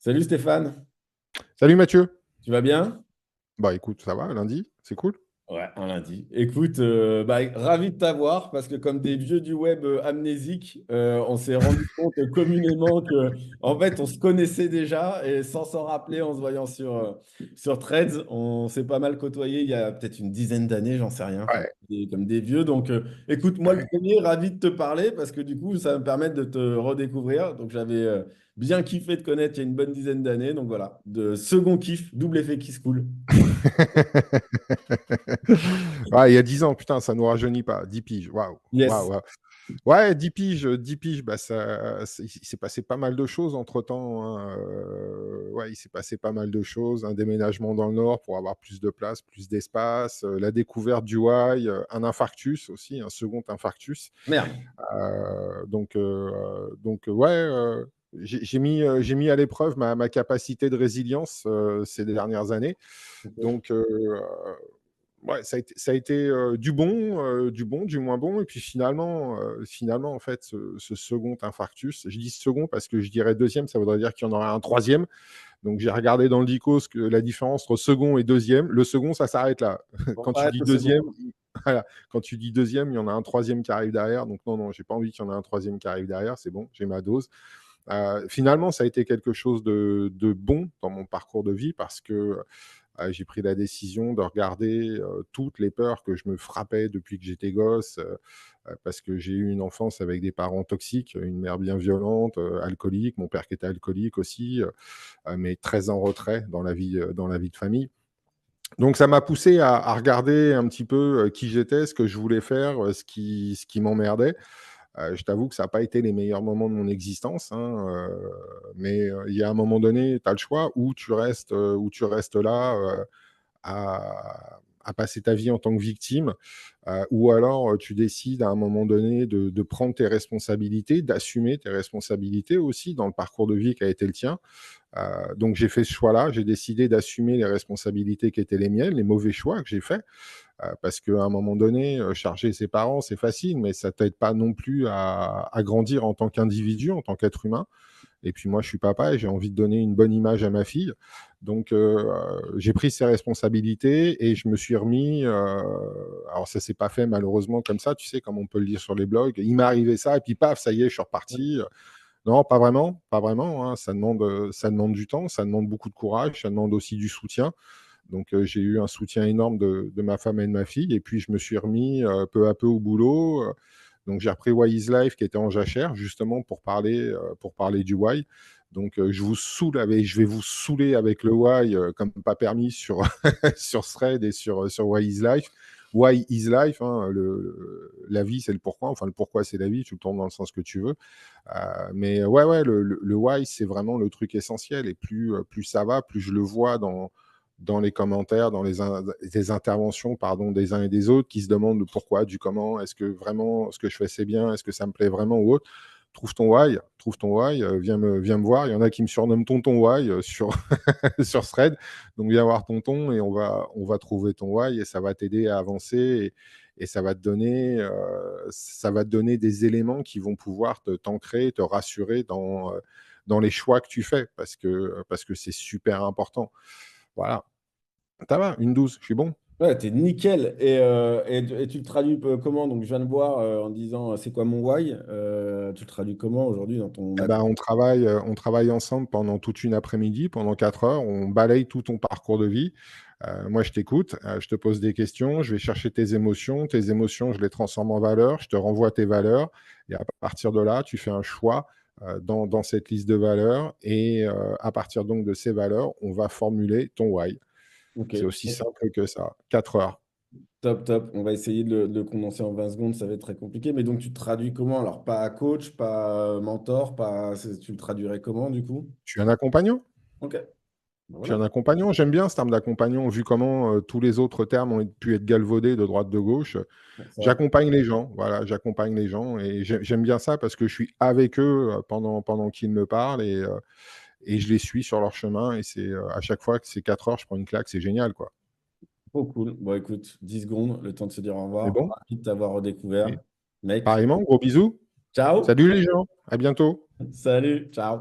Salut Stéphane, Salut Mathieu. tu vas bien? Bah écoute, ça va, lundi, c'est cool. Ouais, un lundi. Écoute, ravi de t'avoir parce que comme des vieux du web amnésiques, on s'est rendu compte communément que en fait on se connaissait déjà et sans s'en rappeler en se voyant sur Threads, on s'est pas mal côtoyé il y a peut-être une dizaine d'années, j'en sais rien, enfin Ouais. comme des vieux. Donc écoute, moi le premier, ravi de te parler parce que du coup ça va me permettre de te redécouvrir. Donc j'avais bien kiffé de connaître il y a une bonne dizaine d'années. Donc voilà, de second kiff, double effet qui se coule. Ouais, il y a 10 ans, putain, ça nous rajeunit pas. 10 piges, waouh. Waouh, Yes. waouh. Ouais, 10 piges, bah il s'est passé pas mal de choses entre-temps, hein. Ouais, il s'est passé pas mal de choses. Un déménagement dans le Nord pour avoir plus de place, plus d'espace, la découverte du Wai, un infarctus aussi, un second infarctus. Merde. Ouais, j'ai mis à l'épreuve ma capacité de résilience ces dernières années. Ok. Donc, ouais, ça a été du bon, du moins bon. Et puis finalement en fait, ce second infarctus, je dis second parce que je dirais deuxième, ça voudrait dire qu'il y en aura un troisième. Donc, j'ai regardé dans le DICOS que la différence entre second et deuxième. Le second, ça s'arrête là. On Quand tu arrête dis le second. deuxième, voilà. Quand tu dis deuxième, il y en a un troisième qui arrive derrière. Donc, non, non, j'ai pas envie qu'il y en ait un troisième qui arrive derrière. C'est bon, j'ai ma dose. Finalement, ça a été quelque chose de bon dans mon parcours de vie parce que j'ai pris la décision de regarder toutes les peurs que je me frappais depuis que j'étais gosse, parce que j'ai eu une enfance avec des parents toxiques, une mère bien violente, alcoolique, mon père qui était alcoolique aussi, mais très en retrait dans la vie de famille. Donc ça m'a poussé à regarder un petit peu qui j'étais, ce que je voulais faire, ce qui m'emmerdait. Je t'avoue que ça n'a pas été les meilleurs moments de mon existence, hein, mais il y a un moment donné, tu as le choix, ou tu restes là à passer ta vie en tant que victime, ou alors tu décides à un moment donné de prendre tes responsabilités, d'assumer tes responsabilités aussi dans le parcours de vie qui a été le tien. Donc j'ai fait ce choix-là, j'ai décidé d'assumer les responsabilités qui étaient les miennes, les mauvais choix que j'ai faits, parce qu'à un moment donné, charger ses parents, c'est facile, mais ça t'aide pas non plus à grandir en tant qu'individu, en tant qu'être humain. Et puis moi, je suis papa et j'ai envie de donner une bonne image à ma fille. Donc, j'ai pris ces responsabilités et je me suis remis. Alors, ça s'est pas fait malheureusement comme ça, tu sais, comme on peut le lire sur les blogs. Il m'est arrivé ça et puis paf, ça y est, je suis reparti. Non, pas vraiment, pas vraiment, hein. Ça demande du temps, ça demande beaucoup de courage, ça demande aussi du soutien. Donc, j'ai eu un soutien énorme de ma femme et de ma fille. Et puis, je me suis remis peu à peu au boulot. Donc, j'ai repris Why is Life qui était en jachère, justement pour parler du Why. Donc, je vais vous saouler avec le Why comme pas permis sur, sur Thread et sur Why is Life. Why is Life, hein, la vie, c'est le pourquoi. Enfin, le pourquoi, c'est la vie. Tu le tournes dans le sens que tu veux. Mais ouais, le why, c'est vraiment le truc essentiel. Et plus ça va, plus je le vois dans les commentaires, dans les interventions pardon, des uns et des autres qui se demandent le pourquoi, du comment, est-ce que vraiment ce que je fais c'est bien, est-ce que ça me plaît vraiment ou autre. Trouve ton why, viens me voir. Il y en a qui me surnomment Tonton Why sur, sur Thread. Donc viens voir Tonton et on va trouver ton why et ça va t'aider à avancer et ça va te donner des éléments qui vont pouvoir t'ancrer, te rassurer dans les choix que tu fais parce que c'est super important. Voilà. Ça va, une 12, je suis bon. Ouais, t'es nickel. Et tu le traduis comment? Donc, je viens de voir en disant c'est quoi mon why? Tu le traduis comment aujourd'hui dans ton Eh ben, on travaille ensemble pendant toute une après-midi, pendant 4 heures. On balaye tout ton parcours de vie. Moi, je t'écoute, je te pose des questions, je vais chercher tes émotions. Tes émotions, je les transforme en valeurs, je te renvoie tes valeurs. Et à partir de là, tu fais un choix dans cette liste de valeurs. Et à partir donc de ces valeurs, on va formuler ton why. Ok. C'est aussi simple que ça. 4 heures. Top, top. On va essayer de le condenser en 20 secondes. Ça va être très compliqué. Mais donc, tu te traduis comment? Alors, pas coach, pas mentor, tu le traduirais comment du coup? Je suis un accompagnant. Ok. Ben Je suis voilà. un accompagnant. J'aime bien ce terme d'accompagnant, vu comment tous les autres termes ont pu être galvaudés de droite, de gauche. Bon, ça. J'accompagne les gens, voilà, j'accompagne les gens et j'aime bien ça parce que je suis avec eux pendant qu'ils me parlent et je les suis sur leur chemin et c'est à chaque fois que c'est 4 heures, je prends une claque, c'est génial, quoi. Trop cool. Bon, écoute, 10 secondes, le temps de se dire au C'est revoir. bon? Ravi de t'avoir redécouvert. Et Mec, pareillement, gros bisous. ciao. Salut les gens, à bientôt. Salut, ciao.